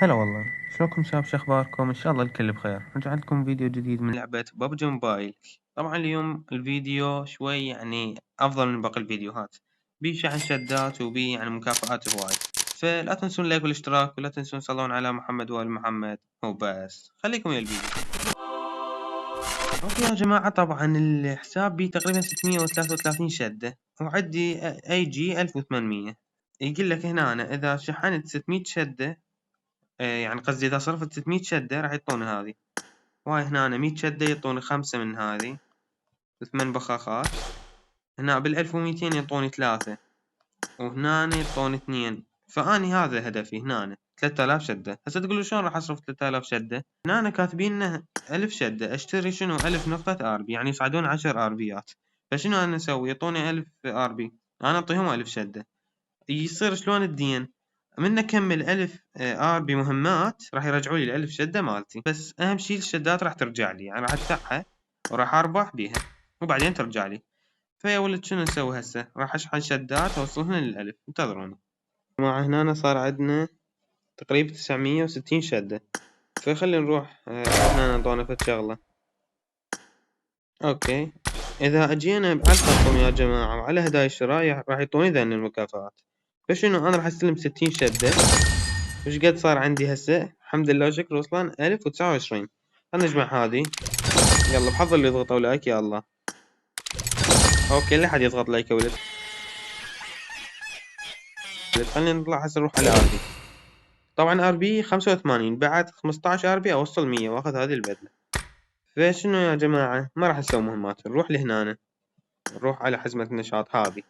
هلا والله، شلونكم شباب؟ شو اخباركم؟ ان شاء الله الكل بخير. رجعت لكم فيديو جديد من لعبة ببجي موبايل. طبعا اليوم الفيديو شوي افضل من باقي الفيديوهات، بيه شحن شدات وبيه مكافآت هواي. فلا تنسون اللايك والاشتراك، ولا تنسون تصلون على محمد وآل محمد. وبس خليكم يا الفيديو. اوكي يا جماعة، طبعا الحساب بيه تقريبا 633 شدة، وعندي اي جي 1800. يقول لك هنا أنا اذا شحنت 600 شدة، قصدي إذا صرفت 600 شدة راح يعطوني هذي، وهاي هنا 100 شدة يعطوني 5 من هذي، 8 بخاخات. هنا بال1200 يعطوني 3، وهنا يعطوني 2. فأني هذا هدفي هنا 3000 شدة. هسه تقولوا شلون راح أصرف 3000 شدة؟ هنا كاتبين 1000 شدة أشتري شنو 1000 نقطة RP، يعني يصعدون 10 RPات. فشنو أنا أسوي؟ يعطوني 1000 RP، أنا أعطيهم 1000 شدة. يصير شلون الدين؟ من أكمل 1000 بمهمات راح يرجعوا لي ال1000 شدة مالتي. بس أهم شي الشدات راح ترجع لي، يعني راح أدفعها وراح أربح بيها وبعدين ترجع لي. فيا ولد شنو نسوي هسه؟ راح أشحن شدات أوصلهن لل1000. انتظروني. جماعة هنا صار عندنا تقريبا 960 شدة. فخلي نروح هنا نعطونا فد شغلة. أوكي، إذا أجينا على الخصم يا جماعة وعلى هدايا الشراء راح يعطوني ذن المكافآت. فشنو أنا راح أستلم 60 شدة. وش قد صار عندي هسه؟ الحمد لله وشكر وصلان 1029. خلنا نجمع هذي. يلا بحظ اللي يضغطوا لايك يا الله. اوكي، لا حد يضغط لايك يا ولد. خلينا نطلع هسه نروح على RP. طبعا RP 85، بعد 15 RP اوصل 100 واخذ هذه البدلة. فشنو يا جماعة، ما راح نسوي مهمات، نروح لهنا، نروح على حزمة النشاط هذه.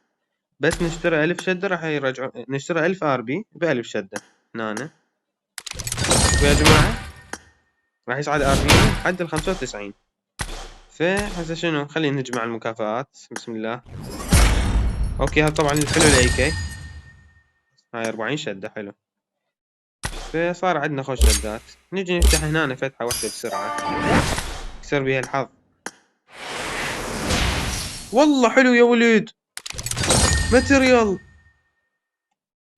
بس نشتري 1000 شدة راح يرجعوا، نشتري 1000 RP ب1000 شدة هنا. شوفوا يا جماعة، راح يصعد RP لحد 95. فهسه شنو، خلينا نجمع المكافآت. بسم الله. اوكي، هذا طبعا الحلو AK، هاي 40 شدة حلو. فصار عندنا خوش شدات. نجي نفتح هنا فتحة واحدة بسرعة نكسر بيها الحظ. والله حلو يا ولد، ماتريال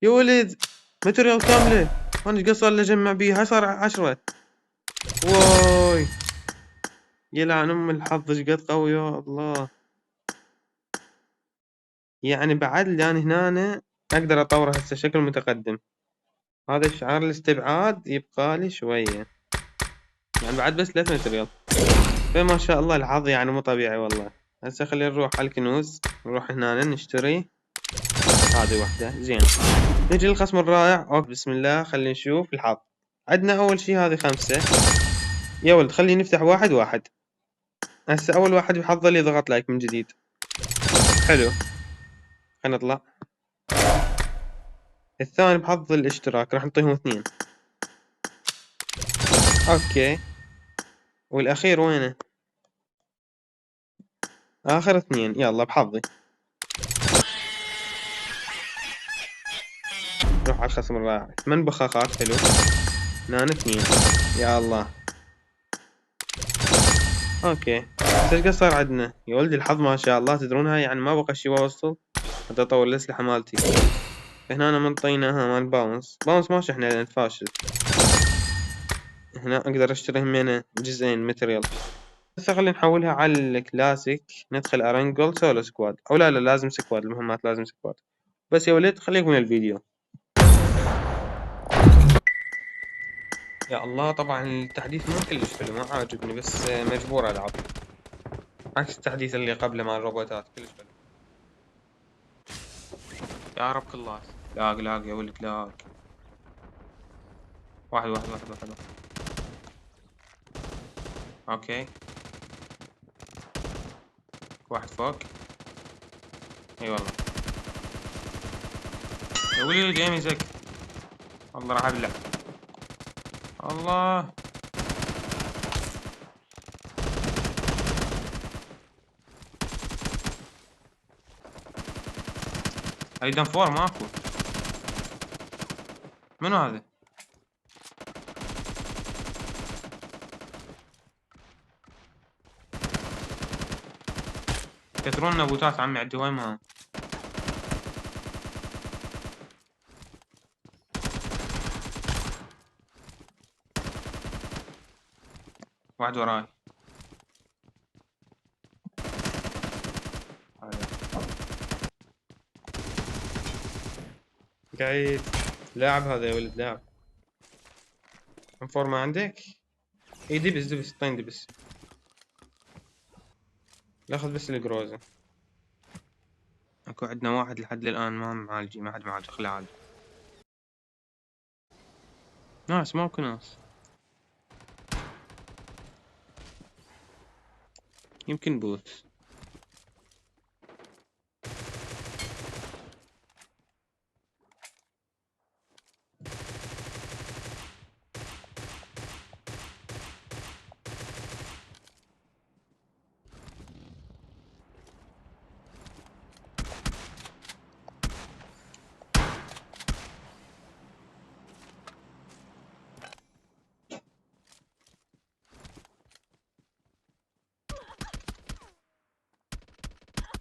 يا ولد، ماتريال كاملة. انا ايش قد صار لي اجمع بيها؟ هاي صار 10. واي يلعن ام الحظ، ايش قد قوي يا الله. يعني بعد لي انا هنا اقدر اطوره هسه شكل متقدم. هذا شعار الاستبعاد يبقى لي شوية، يعني بعد بس 3 ماتريال. فما شاء الله الحظ يعني مو طبيعي والله. هسه خلينا نروح على الكنوز، نروح هنا نشتري هذه واحدة زين. نجي للخصم الرائع. اوكي بسم الله، خلينا نشوف الحظ. عندنا اول شي هذه 5. يا ولد خلينا نفتح واحد واحد. هسه اول واحد بحظه اللي ضغط لايك من جديد. حلو، خلينا نطلع. الثاني بحظ الاشتراك، راح نعطيهم 2. اوكي، والاخير وينه؟ اخر 2. يلا بحظي نروح على الخصم الرائع. 8 بخاخات حلو. هنا 2. يا الله. اوكي، بس ايش قد صار عندنا يا ولدي؟ الحظ ما شاء الله. تدرون هاي يعني ما بقى شي واوصل حتى اطور الاسلحة مالتي. هنا أنا منطيناها مال باونس ماشي، احنا لأن فاشل. هنا اقدر اشتري همينة جزئين ماتريال. هسه خلينا نحولها على الكلاسيك. ندخل ارنجل سولو سكواد، او لا لازم سكواد، المهمات لازم سكواد. بس يا ولد خليكم من الفيديو. يا الله، طبعا التحديث مو كلش حلو، ما عاجبني، بس مجبور العب. عكس التحديث اللي قبله مال الروبوتات كلش حلو. يا رب كلاس. لاق لاق يا ولد لاق. واحد واحد واحد واحد, واحد. اوكي، واحد فوق. اي والله يا ولد جيمي زك. والله راح ابلع. الله، هاي فور ماكو. منو هذا؟ كثرون نبوتات عمي عندي هواي ما. واحد وراي. هذا. قاعد. لاعب هذا يا ولد لاعب. انفور ما عندك؟ اي دبس دبس طين دبس. لاخذ بس الجروزة. اكو عندنا واحد لحد الان ما معالجي، ما حد معالج، خليه عالج. ناس ماكو ناس. يمكن بوت.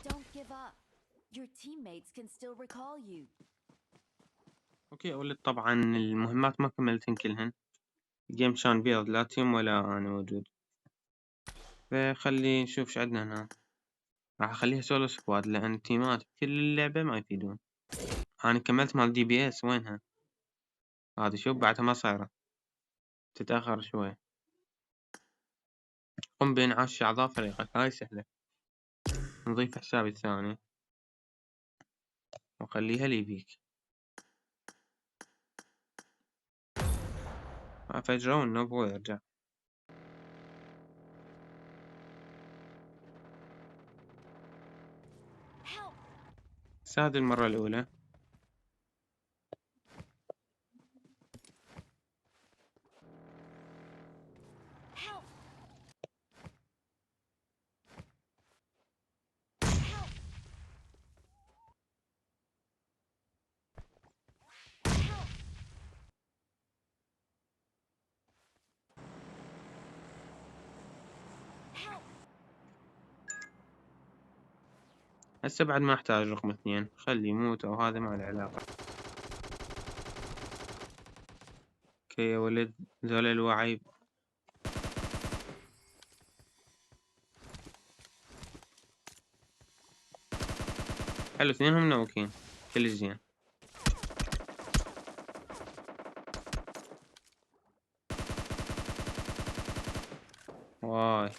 Don't give up. Your teammates can still recall you. اوكي يا ولد، طبعا المهمات ما كملتن كلهن. الجيم كان بيض، لا تيم ولا انا موجود. فخلي نشوف شو عندنا هنا. راح اخليها سولو سكواد لان التيمات كل اللعبة ما يفيدون. انا كملت مال دي بي اس، وينها؟ هذه شوف بعدها ما صايرة، تتأخر شوي. قم بإنعاش أعضاء فريقك، هاي سهلة. نضيف حسابي الثاني وخليها لي بيك. فجروا النوب ويرجع. Help! هذه المرة الأولى. Help! Help! Help! Help! هسه بعد ما أحتاج رقم 2، خلي يموت أو هذا ما له علاقة. اوكي يا ولد، ذول الوعي. حلو، اثنينهم نوكين، كل زين. واي